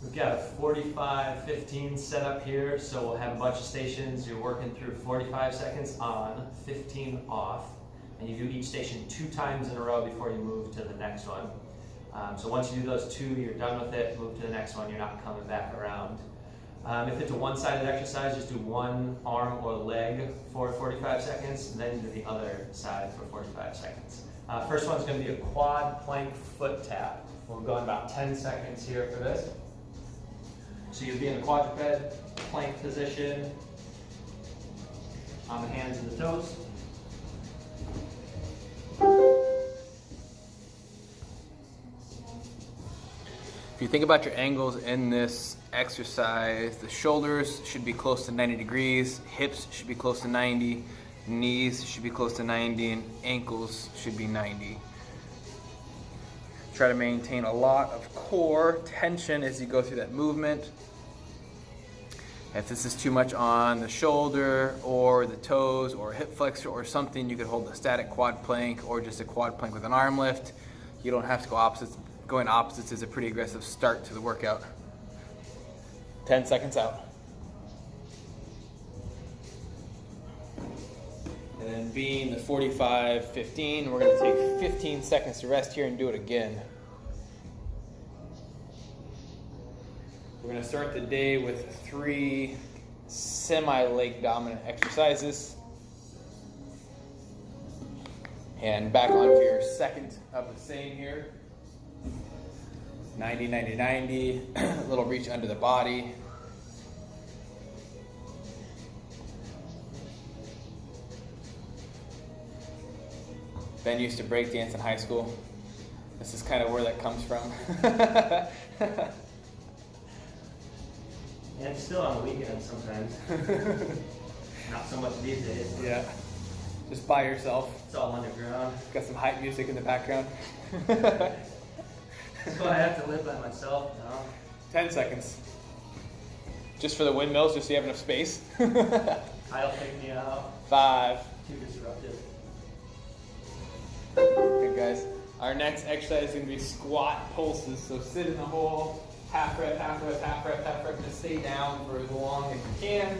We've got a 45-15 set up here, so we'll have a bunch of stations. You're working through 45 seconds on, 15 off, and you do each station 2 times in a row before you move to the next one. So once you do those 2, you're done with it, move to the next one, you're not coming back around. If it's a one-sided exercise, just do one arm or leg for 45 seconds, and then do the other side for 45 seconds. First one's going to be a quad plank foot tap. We'll go in about 10 seconds here for this. So you'll be in a quadruped plank position on the hands and the toes. If you think about your angles in this exercise, the shoulders should be close to 90 degrees, hips should be close to 90, knees should be close to 90, and ankles should be 90. Try to maintain a lot of core tension as you go through that movement. If this is too much on the shoulder or the toes or hip flexor or something, you could hold a static quad plank or just a quad plank with an arm lift. You don't have to go opposites. Going opposites is a pretty aggressive start to the workout. 10 seconds out. And then being the 45-15, we're going to take 15 seconds to rest here and do it again. We're going to start the day with 3 semi-leg dominant exercises. And back on for your second of the same here. 90, 90, 90, a little reach under the body. Ben used to break dance in high school. This is kind of where that comes from. And still on the weekends sometimes. Not so much these days. Yeah. Just by yourself. It's all underground. Got some hype music in the background. So I have to live by myself now. 10 seconds. Just for the windmills, just so you have enough space. I'll take me out. 5. Too disruptive. Good guys. Our next exercise is going to be squat pulses. So sit in the hole, half rep, half rep, half rep, half rep. Just stay down for as long as you can.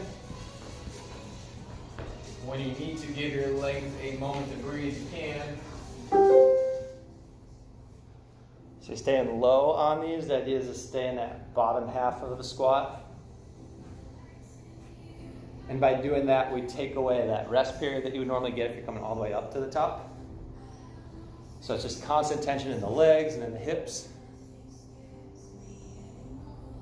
When you need to give your legs a moment to breathe, you can. So you're staying low on these. The idea is to stay in that bottom half of the squat. And by doing that, we take away that rest period that you would normally get if you're coming all the way up to the top. So it's just constant tension in the legs and in the hips.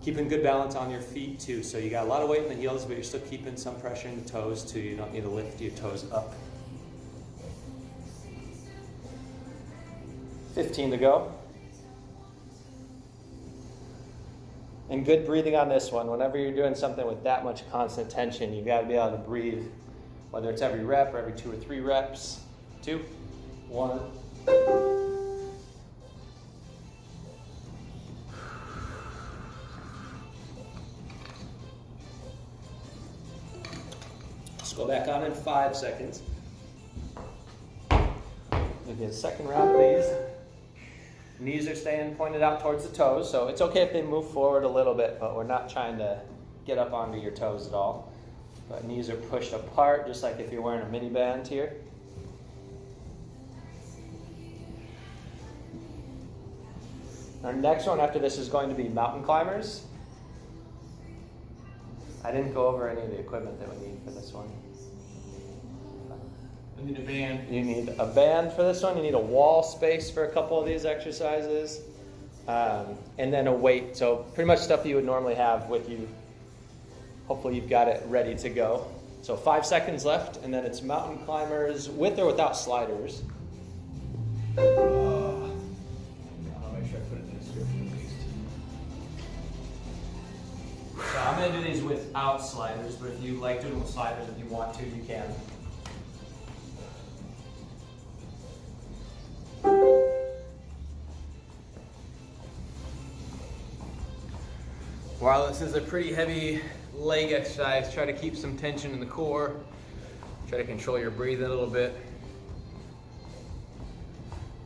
Keeping good balance on your feet too. So you got a lot of weight in the heels, but you're still keeping some pressure in the toes too. You don't need to lift your toes up. 15 to go. And good breathing on this one. Whenever you're doing something with that much constant tension, you've got to be able to breathe, whether it's every rep or every 2 or 3 reps. 2, 1. Let's go back on in 5 seconds. We'll get a second round of these. Knees are staying pointed out towards the toes, so it's okay if they move forward a little bit, but we're not trying to get up onto your toes at all. But knees are pushed apart, just like if you're wearing a mini band here. Our next one after this is going to be mountain climbers. I didn't go over any of the equipment that we need for this one. You need a band. You need a band for this one. You need a wall space for a couple of these exercises. And then a weight. So pretty much stuff you would normally have with you. Hopefully you've got it ready to go. So 5 seconds left, and then it's mountain climbers with or without sliders. I'll make sure I put it in the description at least. So I'm going to do these without sliders, but if you like doing them with sliders, if you want to, you can. While this is a pretty heavy leg exercise, try to keep some tension in the core. Try to control your breathing a little bit.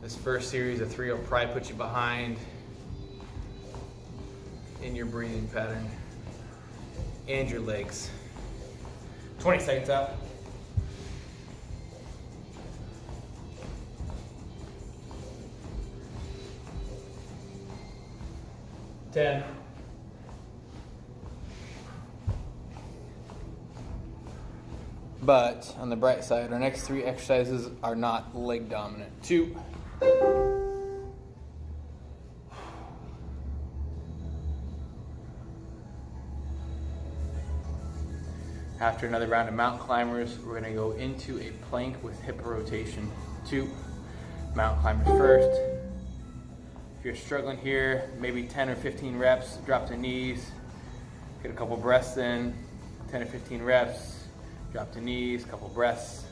This first series of 3 will probably put you behind in your breathing pattern and your legs. 20 seconds out. 10. But on the bright side, our next 3 exercises are not leg dominant. 2. After another round of mountain climbers, we're going to go into a plank with hip rotation. 2. Mountain climbers first. If you're struggling here, maybe 10 or 15 reps, drop to knees, get a couple breaths in, 10 or 15 reps, drop to knees, couple breaths.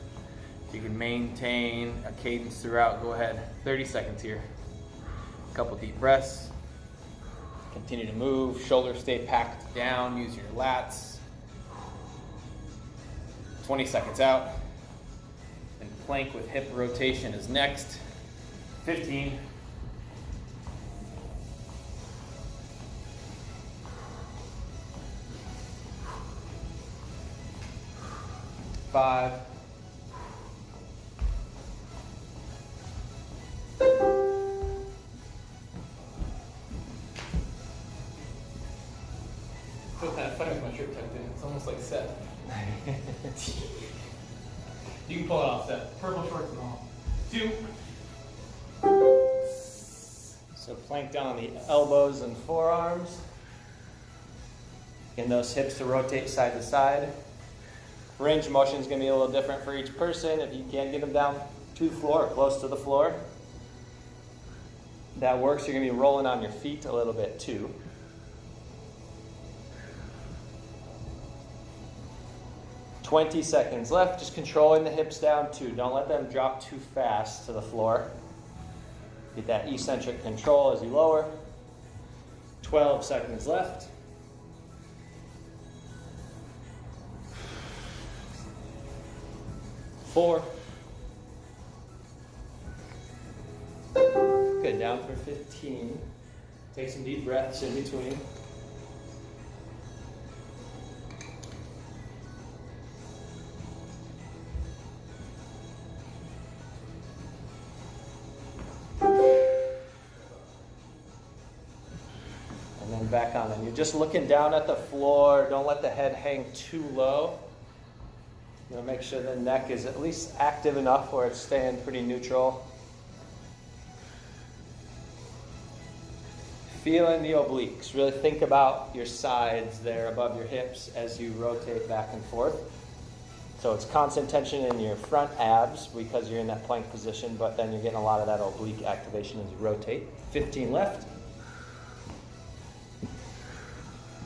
If you can maintain a cadence throughout, go ahead. 30 seconds here. A couple deep breaths. Continue to move, shoulders stay packed down, use your lats. 20 seconds out. And plank with hip rotation is next. 15. 5. 'Feel kind of funny with my shirt tucked in. It's almost like Seth. You can pull it off, Seth. Purple shorts and all. 2. So plank down on the elbows and forearms. Getting those hips to rotate side to side. Range of motion is going to be a little different for each person. If you can't get them down to the floor or close to the floor, that works. You're going to be rolling on your feet a little bit too. "20 seconds left. Just controlling the hips down too. Don't let them drop too fast to the floor. Get that eccentric control as you lower. 12 seconds left. 4. Good, down for 15. Take some deep breaths in between. And then back on. And you're just looking down at the floor. Don't let the head hang too low. You know, make sure the neck is at least active enough where it's staying pretty neutral. Feeling the obliques. Really think about your sides there above your hips as you rotate back and forth. So it's constant tension in your front abs because you're in that plank position, but then you're getting a lot of that oblique activation as you rotate. 15 left.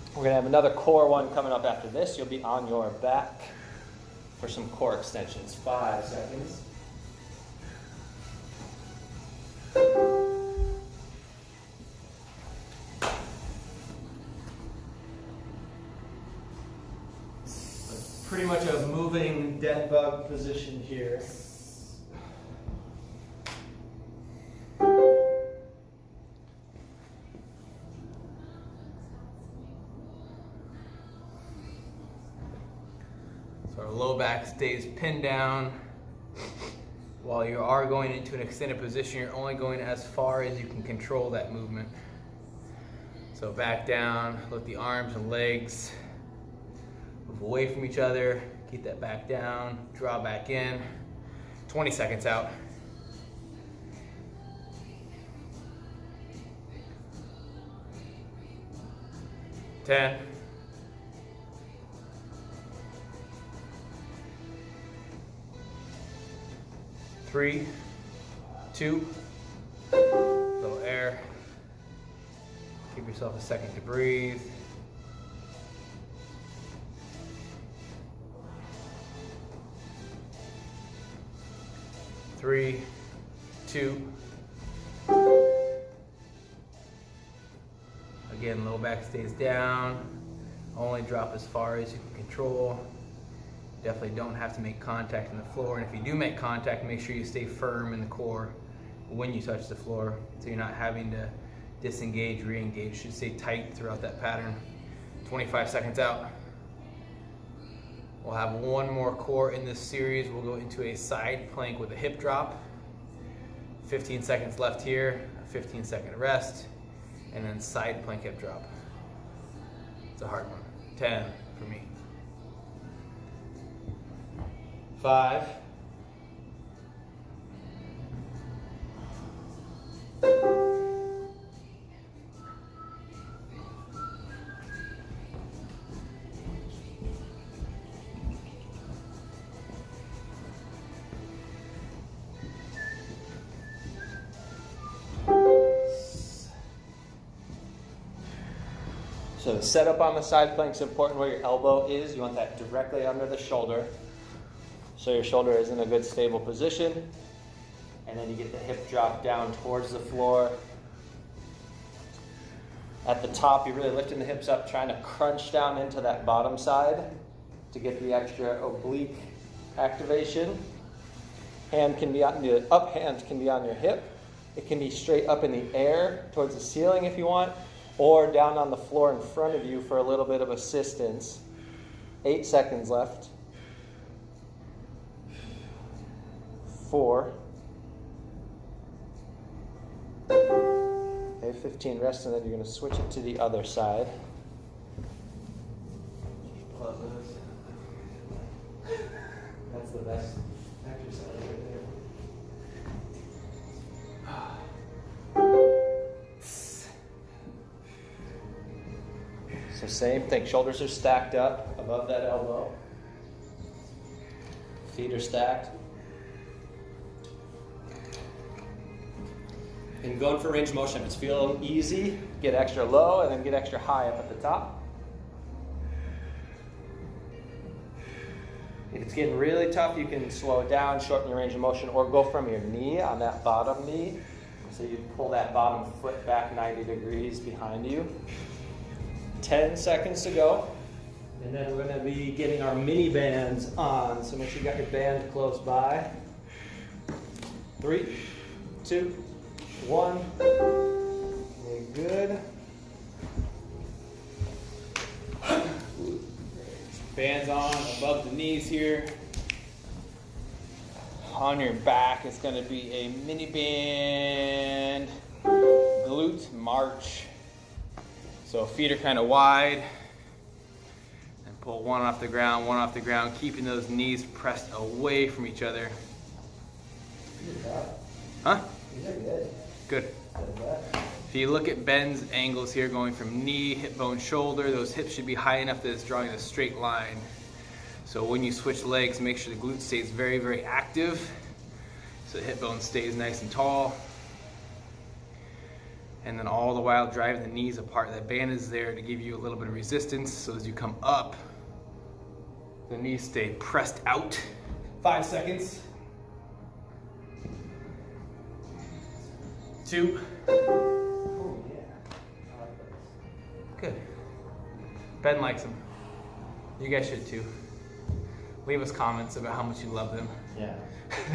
We're going to have another core one coming up after this. You'll be on your back for some core extensions. 5 seconds. 'It's pretty much a moving dead bug position here. So our low back stays pinned down. While you are going into an extended position, you're only going as far as you can control that movement. So back down, let the arms and legs move away from each other. Keep that back down, draw back in. 20 seconds out. 10. 3, 2, little air. Give yourself a second to breathe. Three, 2. Again, low back stays down. Only drop as far as you can control. Definitely don't have to make contact on the floor. And if you do make contact, make sure you stay firm in the core when you touch the floor, so you're not having to disengage, re-engage. Should stay tight throughout that pattern. 25 seconds out. We'll have one more core in this series. We'll go into a side plank with a hip drop. 15 seconds left here, a 15-second rest, and then side plank hip drop. It's a hard one. 10 for me. 5. So the setup on the side plank is important where your elbow is. You want that directly under the shoulder. So your shoulder is in a good stable position. And then you get the hip drop down towards the floor. At the top, you're really lifting the hips up, trying to crunch down into that bottom side to get the extra oblique activation. Hand can be on the up hand can be on your hip. It can be straight up in the air towards the ceiling if you want, or down on the floor in front of you for a little bit of assistance. 8 seconds left. 4. Okay, 15 rest, and then you're going to switch it to the other side. That's the best exercise right there. So same thing, shoulders are stacked up above that elbow. Feet are stacked. And going for range of motion, if it's feeling easy, get extra low and then get extra high up at the top. If it's getting really tough, you can slow it down, shorten your range of motion, or go from your knee on that bottom knee. So you pull that bottom foot back 90 degrees behind you. 10 seconds to go. And then we're going to be getting our mini bands on. So make sure you got your band close by. 3, 2, 1. Okay, good. Bands on above the knees here. On your back, it's going to be a mini band glute march. So feet are kind of wide, and pull one off the ground, keeping those knees pressed away from each other. Huh? Good. If you look at Ben's angles here, going from knee, hip bone, shoulder, those hips should be high enough that it's drawing a straight line. So when you switch legs, make sure the glute stays very, very active, so the hip bone stays nice and tall. And then all the while driving the knees apart. That band is there to give you a little bit of resistance, so as you come up, the knees stay pressed out. 5 seconds. 2. Oh, yeah. I like those. Good. Ben likes them. You guys should too. Leave us comments about how much you love them. Yeah.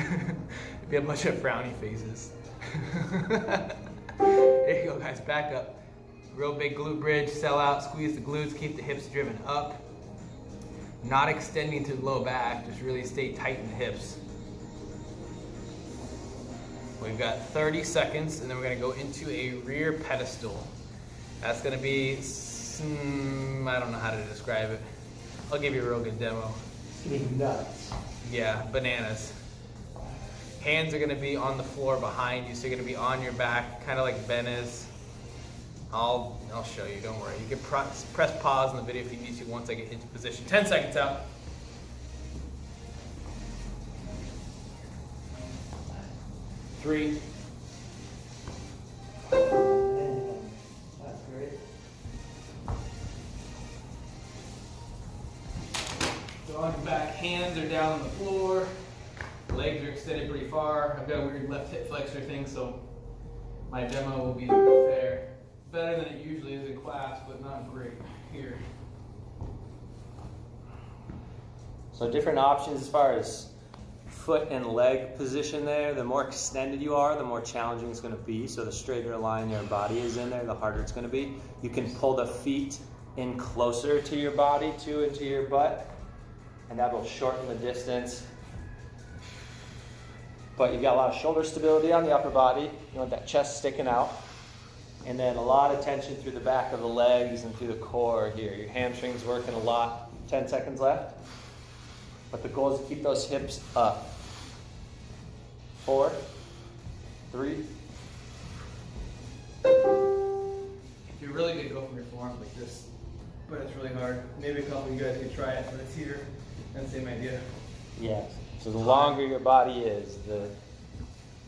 It'd be a bunch of frowny faces. There you go, guys. Back up. Real big glute bridge. Sell out. Squeeze the glutes. Keep the hips driven up. Not extending to the low back. Just really stay tight in the hips. We've got 30 seconds, and then we're going to go into a rear pedestal. That's going to be, I don't know how to describe it. I'll give you a real good demo. It's going to be nuts. Yeah, bananas. Hands are going to be on the floor behind you, so you're going to be on your back, kind of like Ben is. I'll show you, don't worry. You can press pause on the video if you need to once I get into position. 10 seconds out. 3. That's great. So on your back, hands are down on the floor. Legs are extended pretty far. I've got a weird left hip flexor thing, so my demo will be fair. Better than it usually is in class, but not great here. So different options as far as foot and leg position there, the more extended you are, the more challenging it's going to be. So the straighter line your body is in there, the harder it's going to be. You can pull the feet in closer to your body, too, into your butt, and that will shorten the distance. But you've got a lot of shoulder stability on the upper body. You want that chest sticking out. And then a lot of tension through the back of the legs and through the core here. Your hamstrings working a lot. 10 seconds left. But the goal is to keep those hips up. 4, 3. If you're really good, go from your forearms like this. But it's really hard. Maybe a couple of you guys could try it, but it's here. And same idea. Yes. So the longer your body is, the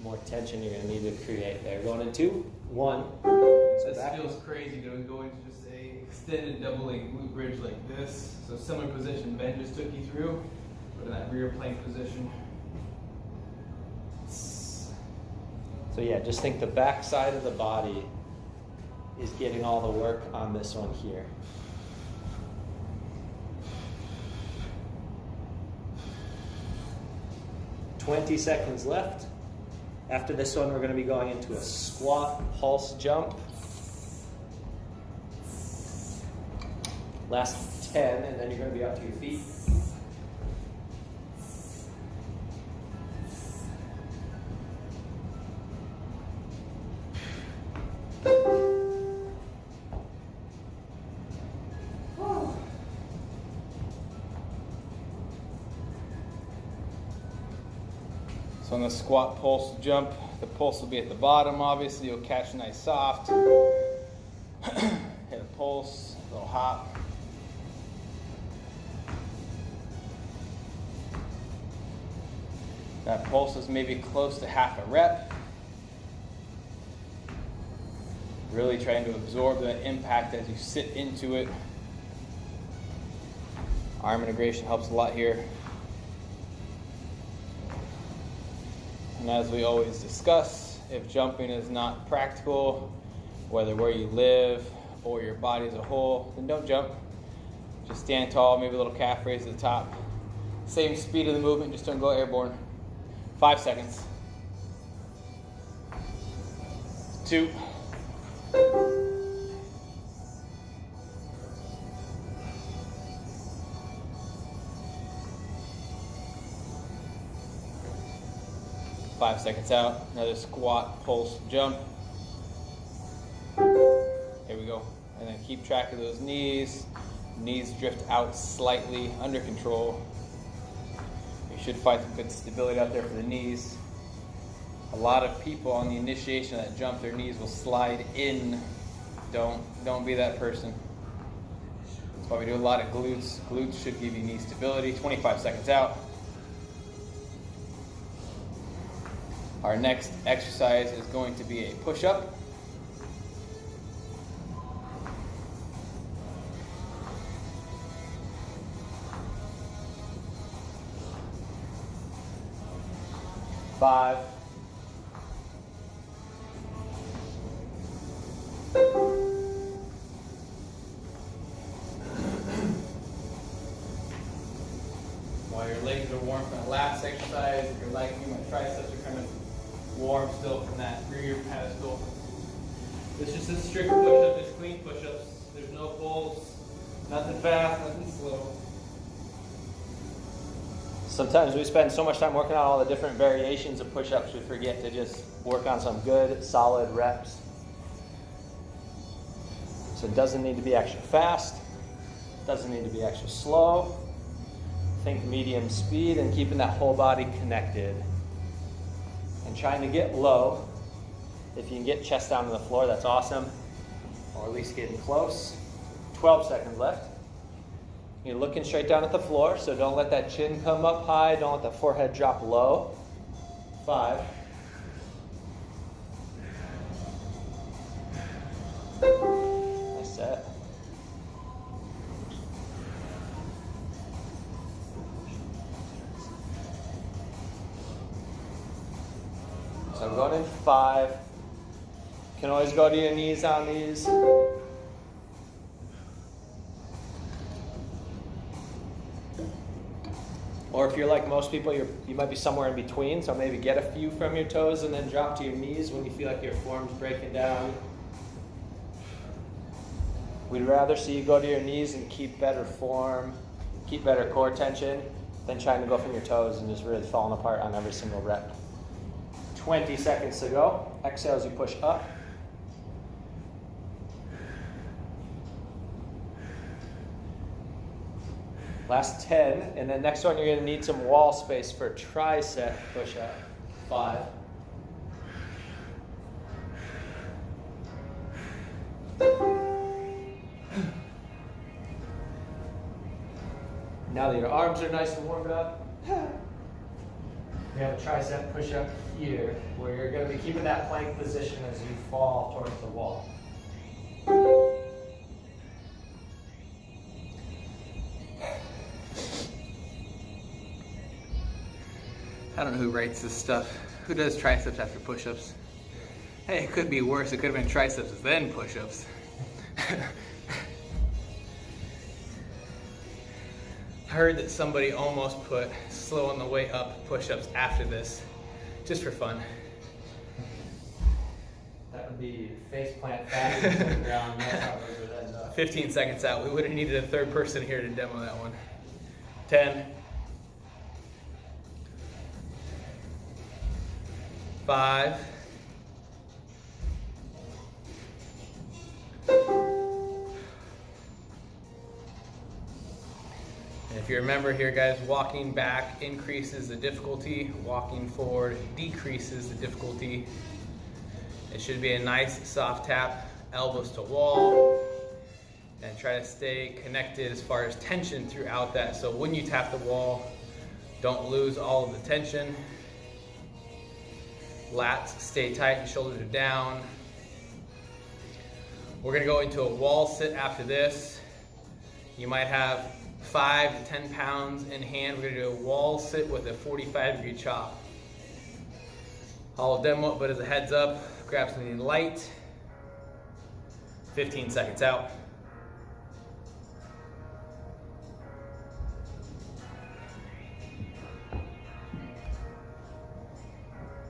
more tension you're going to need to create there. Going in 2, 1. So this feels crazy to go into just a extended double leg glute bridge like this. So similar position Ben just took you through, but in that rear plank position. So yeah, just think the back side of the body is getting all the work on this one here. "20 seconds left. After this one, we're going to be going into a squat pulse jump. Last 10, and then you're going to be up to your feet. So on the squat pulse jump, the pulse will be at the bottom, obviously. You'll catch nice soft. Hit a pulse, a little hop. That pulse is maybe close to half a rep. Really trying to absorb that impact as you sit into it. Arm integration helps a lot here. And as we always discuss, if jumping is not practical, whether where you live or your body as a whole, then don't jump. Just stand tall, maybe a little calf raise at the top. Same speed of the movement, just don't go airborne. 5 seconds. 2. 5 seconds out. Another squat pulse jump. Here we go. And then keep track of those knees. Knees drift out slightly, under control. You should find some good stability out there for the knees. A lot of people on the initiation of that jump, their knees will slide in. Don't be that person. That's why we do a lot of glutes. Glutes should give you knee stability. 25 seconds out. Our next exercise is going to be a push-up. Five. 4. While your legs are warm from that last exercise, if you're like me, my triceps are kind of warm still from that rear pedestal. It's just a strict push-up, it's clean push-ups. There's no pulls, nothing fast, nothing slow. Sometimes we spend so much time working on all the different variations of push-ups, we forget to just work on some good, solid reps. So it doesn't need to be extra fast, doesn't need to be extra slow. Think medium speed and keeping that whole body connected. And trying to get low. If you can get chest down to the floor, that's awesome. Or at least getting close. 12 seconds left. You're looking straight down at the floor, so don't let that chin come up high. Don't let the forehead drop low. 5. Nice set. So I'm going in 5. You can always go to your knees on these. Or if you're like most people, you might be somewhere in between, so maybe get a few from your toes and then drop to your knees when you feel like your form's breaking down. We'd rather see you go to your knees and keep better form, keep better core tension, than trying to go from your toes and just really falling apart on every single rep. 20 seconds to go. Exhale as you push up. Last 10, and then next one you're going to need some wall space for tricep push-up. 5. Now that your arms are nice and warmed up, we have a tricep push-up here, where you're going to be keeping that plank position as you fall towards the wall. I don't know who writes this stuff. Who does triceps after push-ups? Hey, it could be worse. It could have been triceps then push-ups. I heard that somebody almost put slow on the way up push-ups after this, just for fun. That would be face plant fast on the ground. That's how those would end up. 15 seconds out. We would have needed a third person here to demo that one. 10. 5. And if you remember here, guys, walking back increases the difficulty, walking forward decreases the difficulty. It should be a nice soft tap, elbows to wall, and try to stay connected as far as tension throughout that. So when you tap the wall, don't lose all of the tension. Lats stay tight and shoulders are down. We're gonna go into a wall sit after this. You might have 5 to 10 pounds in hand. We're gonna do a wall sit with a 45-degree chop. I'll demo it, but as a heads up, grab something light. 15 seconds out.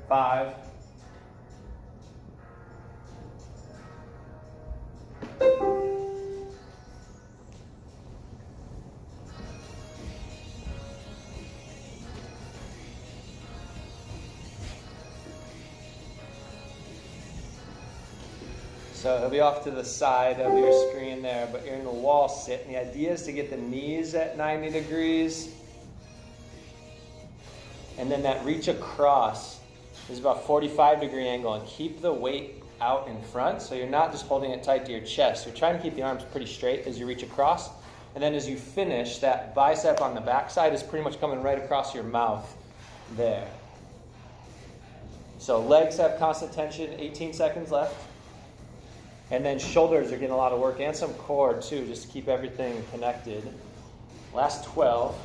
5. 'So it'll be off to the side of your screen there, but you're in the wall sit. And the idea is to get the knees at 90 degrees. And then that reach across is about 45-degree angle. And keep the weight out in front, so you're not just holding it tight to your chest. You're trying to keep the arms pretty straight as you reach across. And then as you finish, that bicep on the backside is pretty much coming right across your mouth there. So legs have constant tension, 18 seconds left. And then shoulders are getting a lot of work, and some core too, just to keep everything connected. Last 12.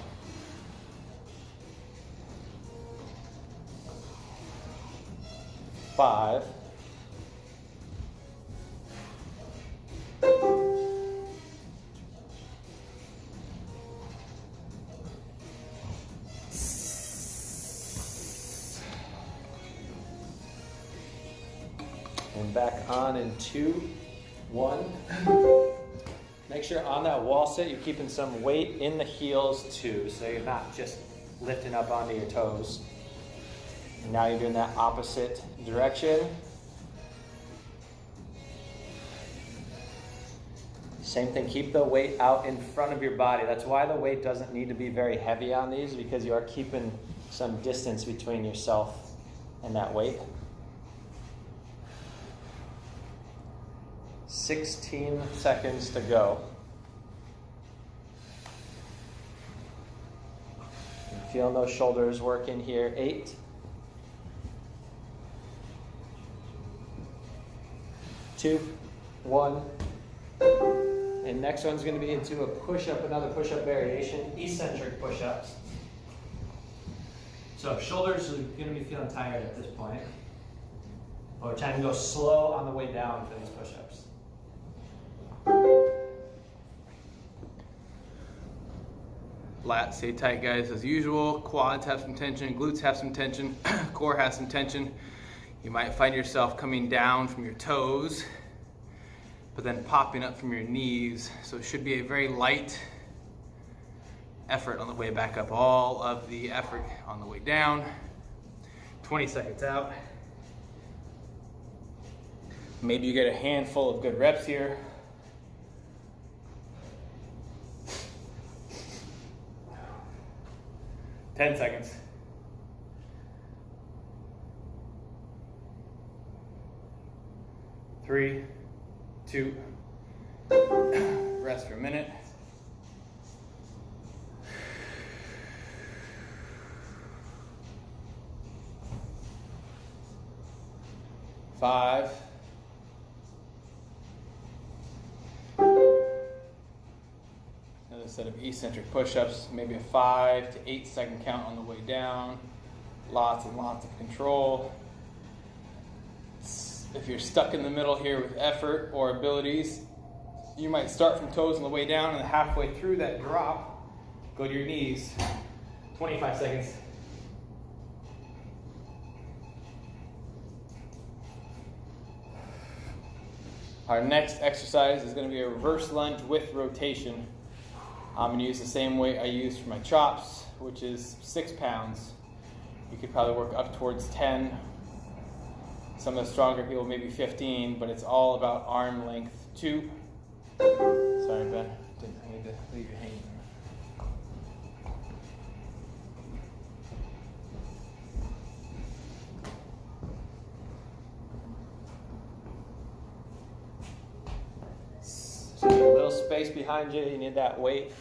5. 'And back on in 2, 1. Make sure on that wall sit you're keeping some weight in the heels too, so you're not just lifting up onto your toes. And now you're doing that opposite direction. Same thing, keep the weight out in front of your body. That's why the weight doesn't need to be very heavy on these, because you are keeping some distance between yourself and that weight. 16 seconds to go. And feeling those shoulders working here. 8. 2, 1. And next one's going to be into a push-up, another push-up variation, eccentric push-ups. So shoulders are going to be feeling tired at this point. But we're trying to go slow on the way down for these push-ups. Lats stay tight, guys, as usual. Quads have some tension, glutes have some tension, core has some tension. You might find yourself coming down from your toes, but then popping up from your knees. So it should be a very light effort on the way back up. All of the effort on the way down. 20 seconds out. Maybe you get a handful of good reps here. Ten seconds. Three, two, rest for a minute. Five. Another set of eccentric push-ups, maybe a 5 to 8 second count on the way down. Lots and lots of control. If you're stuck in the middle here with effort or abilities, you might start from toes on the way down, and halfway through that drop, go to your knees. 25 seconds. Our next exercise is going to be a reverse lunge with rotation. I'm going to use the same weight I used for my chops, which is 6 pounds. You could probably work up towards 10. Some of the stronger people maybe 15, but it's all about arm length. 2. Sorry, Ben. I need to leave you hanging. So a little space behind you, you need that weight.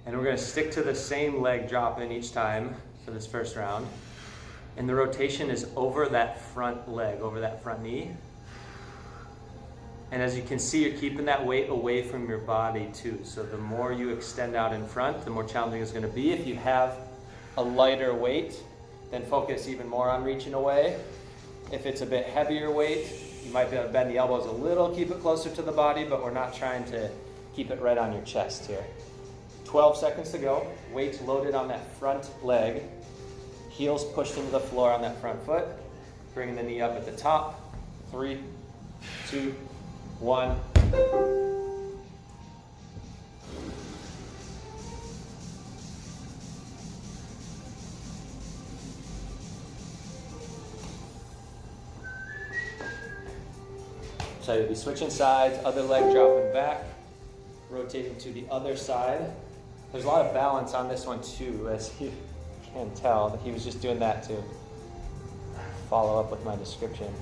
And we're going to stick to the same leg drop in each time for this first round. And the rotation is over that front leg, over that front knee. And as you can see, you're keeping that weight away from your body too. So the more you extend out in front, the more challenging it's going to be. If you have a lighter weight, then focus even more on reaching away. If it's a bit heavier weight, you might be able to bend the elbows a little, keep it closer to the body, but we're not trying to keep it right on your chest here. 12 seconds to go. Weight loaded on that front leg. Heels pushed into the floor on that front foot. Bringing the knee up at the top. 3, 2, 1. So you'll be switching sides, other leg dropping back, rotating to the other side. There's a lot of balance on this one too, as you can tell. He was just doing that to follow up with my description.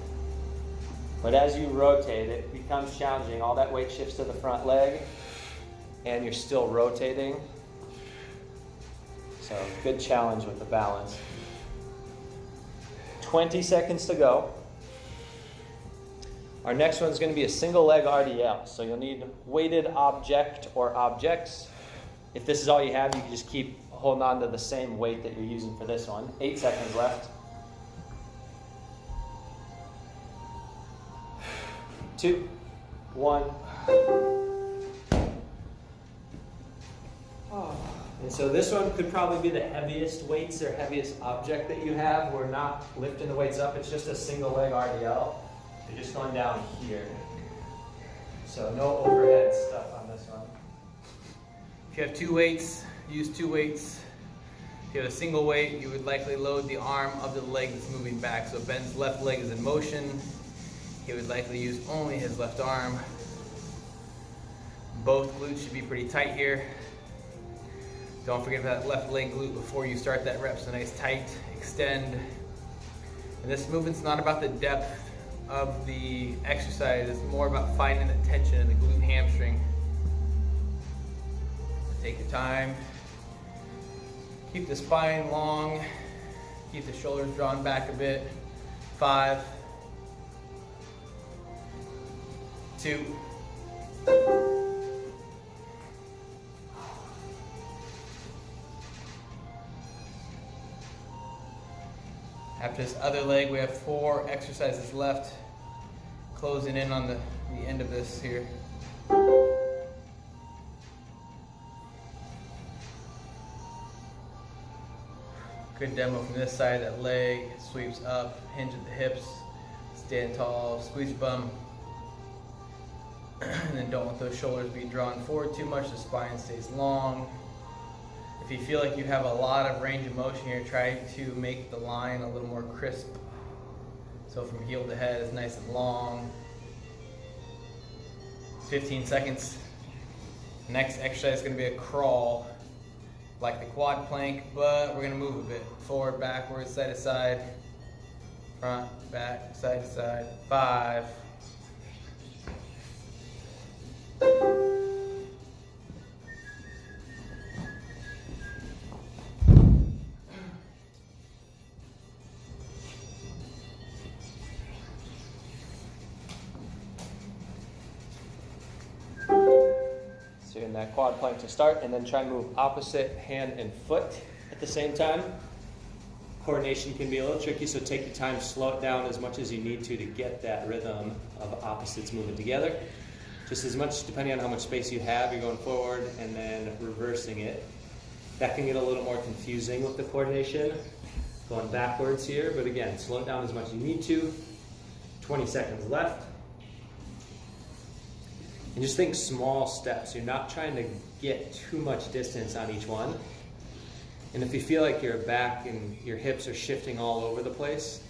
But as you rotate, it becomes challenging. All that weight shifts to the front leg, and you're still rotating. So good challenge with the balance. 20 seconds to go. Our next one is going to be a single leg RDL. So you'll need weighted object or objects. If this is all you have, you can just keep holding on to the same weight that you're using for this one. 8 seconds left. 2, 1. And so this one could probably be the heaviest weights or heaviest object that you have. We're not lifting the weights up. It's just a single leg RDL. You're just going down here. So no overhead stuff on this one. If you have 2 weights, use 2 weights. If you have a single weight, you would likely load the arm of the leg that's moving back. So Ben's left leg is in motion. He would likely use only his left arm. Both glutes should be pretty tight here. Don't forget that left leg glute before you start that rep. So nice tight, extend. And this movement's not about the depth of the exercise. It's more about finding the tension in the glute hamstring. Take your time. Keep the spine long. Keep the shoulders drawn back a bit. 5, 2. After this other leg, we have 4 exercises left. Closing in on the end of this here. Good demo from this side. That leg sweeps up, hinge at the hips, stand tall, squeeze your bum. And then don't let those shoulders be drawn forward too much, the spine stays long. If you feel like you have a lot of range of motion here, try to make the line a little more crisp. So from heel to head is nice and long. 15 seconds. Next exercise is going to be a crawl, like the quad plank, but we're going to move a bit. Forward, backwards, side to side, front, back, side to side. 5. So you're in that quad plank to start, and then try and move opposite hand and foot at the same time. Coordination can be a little tricky, so take your time, slow it down as much as you need to get that rhythm of opposites moving together. Just as much, depending on how much space you have, you're going forward and then reversing it. That can get a little more confusing with the coordination. Going backwards here, but again, slow it down as much as you need to. 20 seconds left. And just think small steps. You're not trying to get too much distance on each one. And if you feel like your back and your hips are shifting all over the place,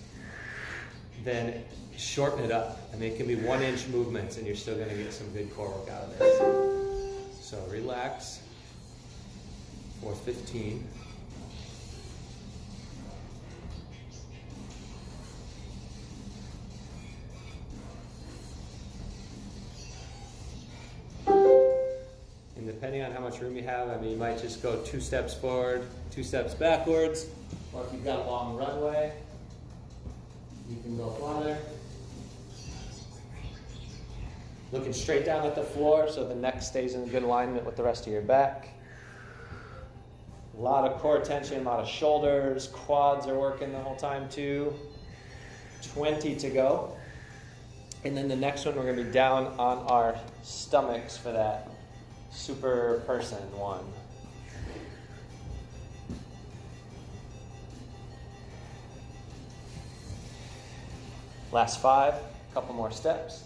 then shorten it up. I mean, it can be 1-inch movements and you're still going to get some good core work out of this. So relax for 15. And depending on how much room you have, I mean, you might just go 2 steps forward, 2 steps backwards, or if you've got a long runway, you can go farther. Looking straight down at the floor so the neck stays in good alignment with the rest of your back. A lot of core tension, a lot of shoulders, quads are working the whole time too. 20 to go. And then the next one, we're going to be down on our stomachs for that super person one. Last 5, a couple more steps.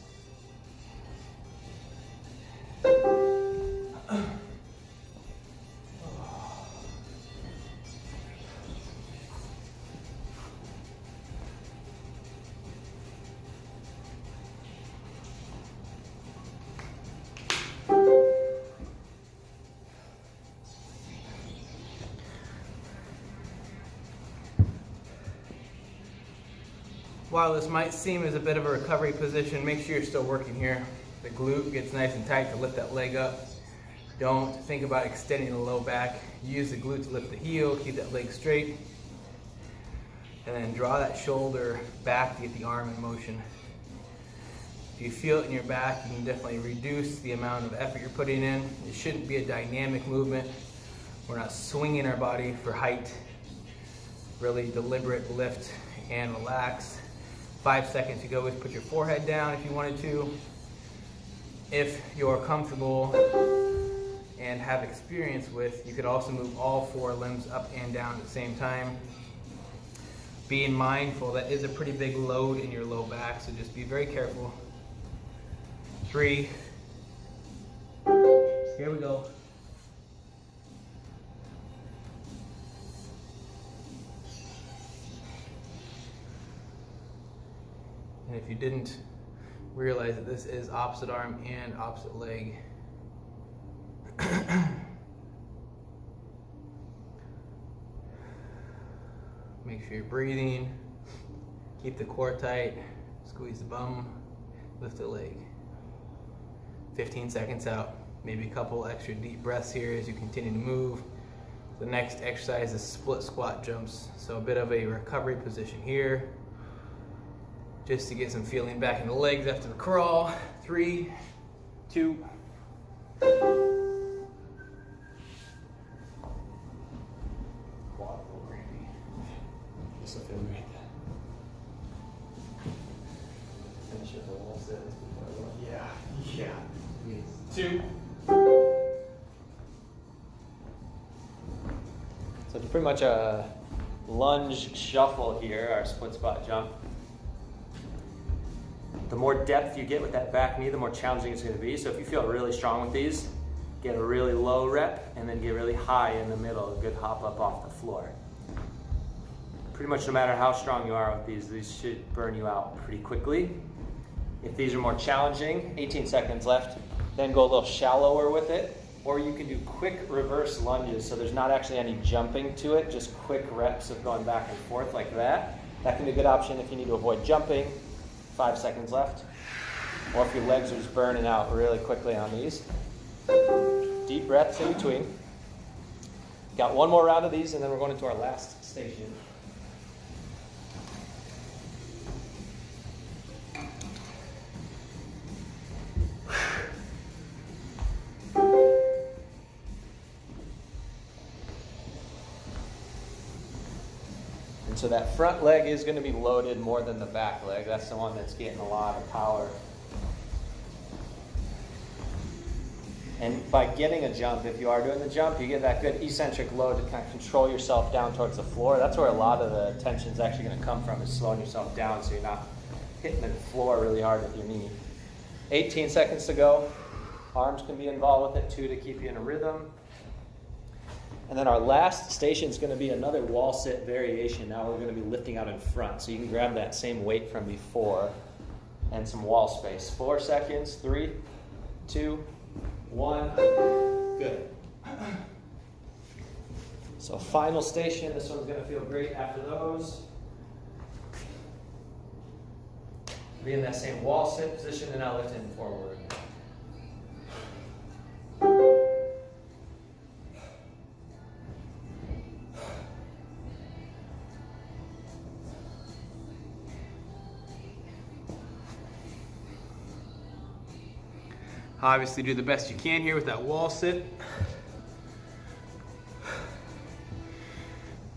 While this might seem as a bit of a recovery position, make sure you're still working here. The glute gets nice and tight to lift that leg up. Don't think about extending the low back. Use the glute to lift the heel, keep that leg straight. And then draw that shoulder back to get the arm in motion. If you feel it in your back, you can definitely reduce the amount of effort you're putting in. It shouldn't be a dynamic movement. We're not swinging our body for height. Really deliberate lift and relax. 5 seconds, you could always put your forehead down if you wanted to. If you're comfortable and have experience with, you could also move all 4 limbs up and down at the same time. Being mindful, that is a pretty big load in your low back, so just be very careful. 3. Here we go. And if you didn't realize that this is opposite arm and opposite leg, make sure you're breathing, keep the core tight, squeeze the bum, lift the leg. 15 seconds out, maybe a couple extra deep breaths here as you continue to move. The next exercise is split squat jumps. So a bit of a recovery position here, just to get some feeling back in the legs after the crawl. 3, 2. This will feel great. Finish it for one set before I go. Yeah. 2. So it's pretty much a lunge shuffle here, our split squat jump. The more depth you get with that back knee, the more challenging it's going to be. So if you feel really strong with these, get a really low rep and then get really high in the middle, a good hop up off the floor. Pretty much no matter how strong you are with these should burn you out pretty quickly. If these are more challenging, 18 seconds left, then go a little shallower with it, or you can do quick reverse lunges, so there's not actually any jumping to it, just quick reps of going back and forth like that. That can be a good option if you need to avoid jumping. 5 seconds left. Or if your legs are just burning out really quickly on these. Deep breaths in between. Got one more round of these and then we're going into our last station. And so that front leg is going to be loaded more than the back leg. That's the one that's getting a lot of power. And by getting a jump, if you are doing the jump, you get that good eccentric load to kind of control yourself down towards the floor. That's where a lot of the tension is actually going to come from, is slowing yourself down so you're not hitting the floor really hard with your knee. 18 seconds to go. Arms can be involved with it too to keep you in a rhythm. And then our last station is going to be another wall sit variation. Now we're going to be lifting out in front. So you can grab that same weight from before and some wall space. 4 seconds, 3, 2, 1. Good. So final station. This one's going to feel great after those. Be in that same wall sit position and now lifting forward. Obviously do the best you can here with that wall sit.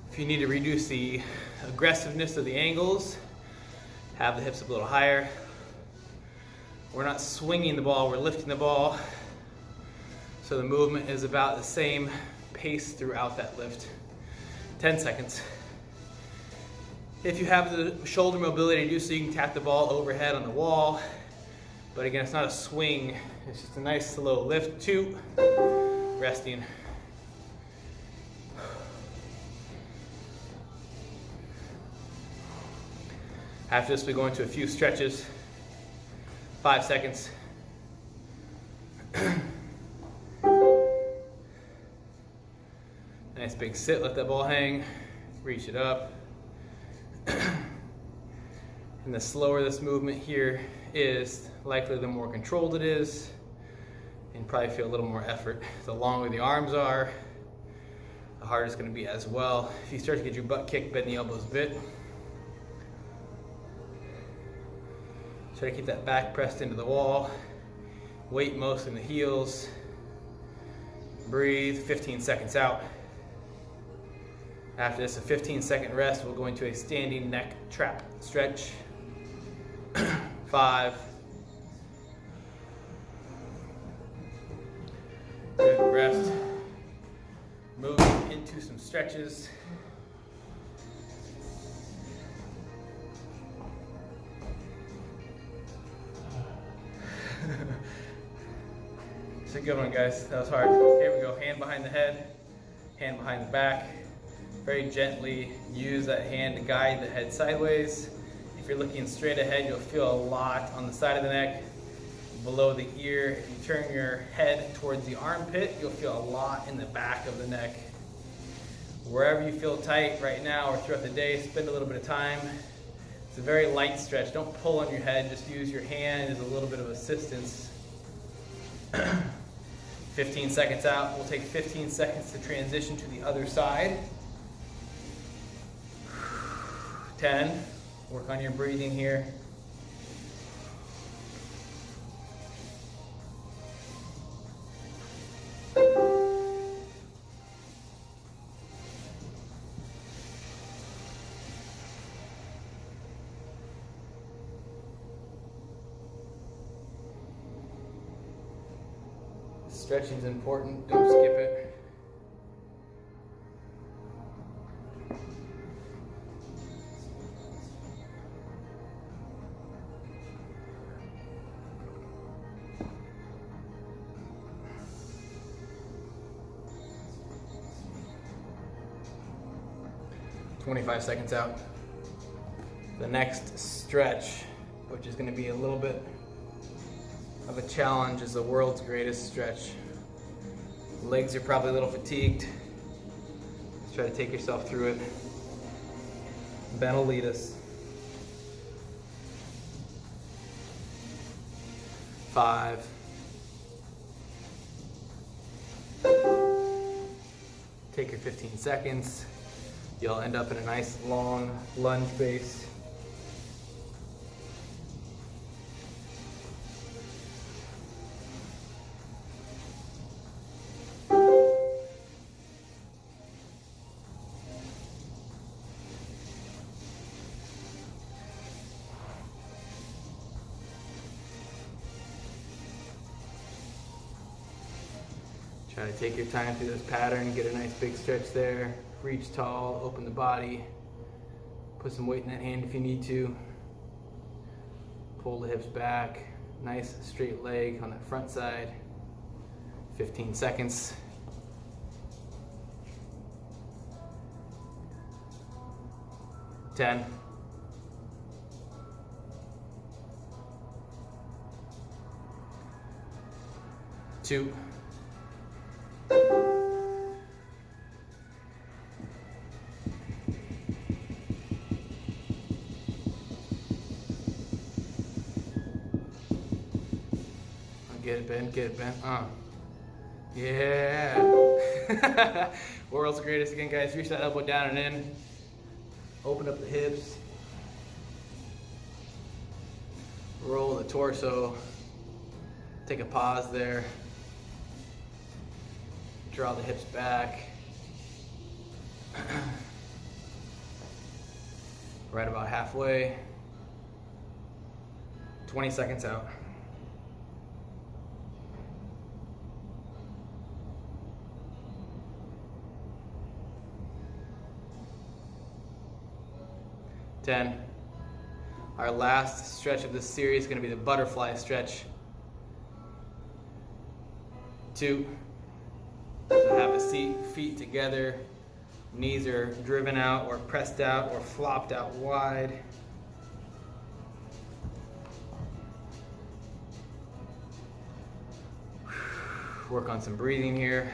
If you need to reduce the aggressiveness of the angles, have the hips up a little higher. We're not swinging the ball, we're lifting the ball. So the movement is about the same pace throughout that lift. 10 seconds. If you have the shoulder mobility to do so, you can tap the ball overhead on the wall. But again, it's not a swing, it's just a nice slow lift. 2, resting. After this, we go into a few stretches. 5 seconds. Nice big sit, let that ball hang, reach it up. And the slower this movement here is, likely the more controlled it is, and probably feel a little more effort. The longer the arms are, the harder it's going to be as well. If you start to get your butt kicked, bend the elbows a bit. Try to keep that back pressed into the wall. Weight mostly in the heels. Breathe, 15 seconds out. After this, a 15-second rest, we'll go into a standing neck trap stretch. 5. Good rest. Move into some stretches. It's a good one, guys. That was hard. Here we go. Hand behind the head, hand behind the back. Very gently use that hand to guide the head sideways. If you're looking straight ahead, you'll feel a lot on the side of the neck, below the ear. If you turn your head towards the armpit, you'll feel a lot in the back of the neck. Wherever you feel tight right now or throughout the day, spend a little bit of time. It's a very light stretch. Don't pull on your head, just use your hand as a little bit of assistance. 15 seconds out. We'll take 15 seconds to transition to the other side. 10. Work on your breathing here. Stretching is important. Don't skip it. 25 seconds out. The next stretch, which is going to be a little bit of a challenge, is the world's greatest stretch. Legs are probably a little fatigued. Let's try to take yourself through it. Ben will lead us. 5. Take your 15 seconds. You'll end up in a nice long lunge base. Try to take your time through this pattern, get a nice big stretch there, reach tall, open the body, put some weight in that hand if you need to, pull the hips back, nice straight leg on that front side, 15 seconds. 10. 2. 1. Get it, Ben. Get it, Ben. Yeah. World's greatest again, guys. Reach that elbow down and in. Open up the hips. Roll the torso. Take a pause there. Draw the hips back. Right about halfway. 20 seconds out. 10. Our last stretch of this series is going to be the butterfly stretch. 2. So have a seat, feet together, knees are driven out or pressed out or flopped out wide. Work on some breathing here.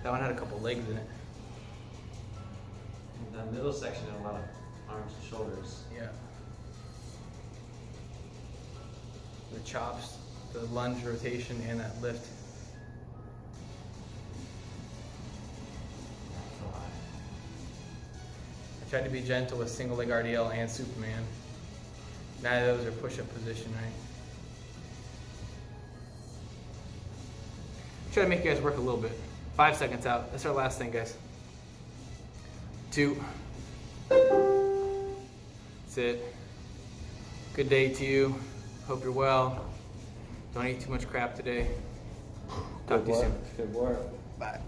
That one had a couple legs in it. The middle section had a lot of arms and shoulders. Yeah. The chops, the lunge rotation, and that lift. I tried to be gentle with single leg RDL and Superman. Neither of those are push-up position, right? Try to make you guys work a little bit. 5 seconds out. That's our last thing, guys. 2. That's it. Good day to you. Hope you're well. Don't eat too much crap today. Talk to you soon. Good work. Bye.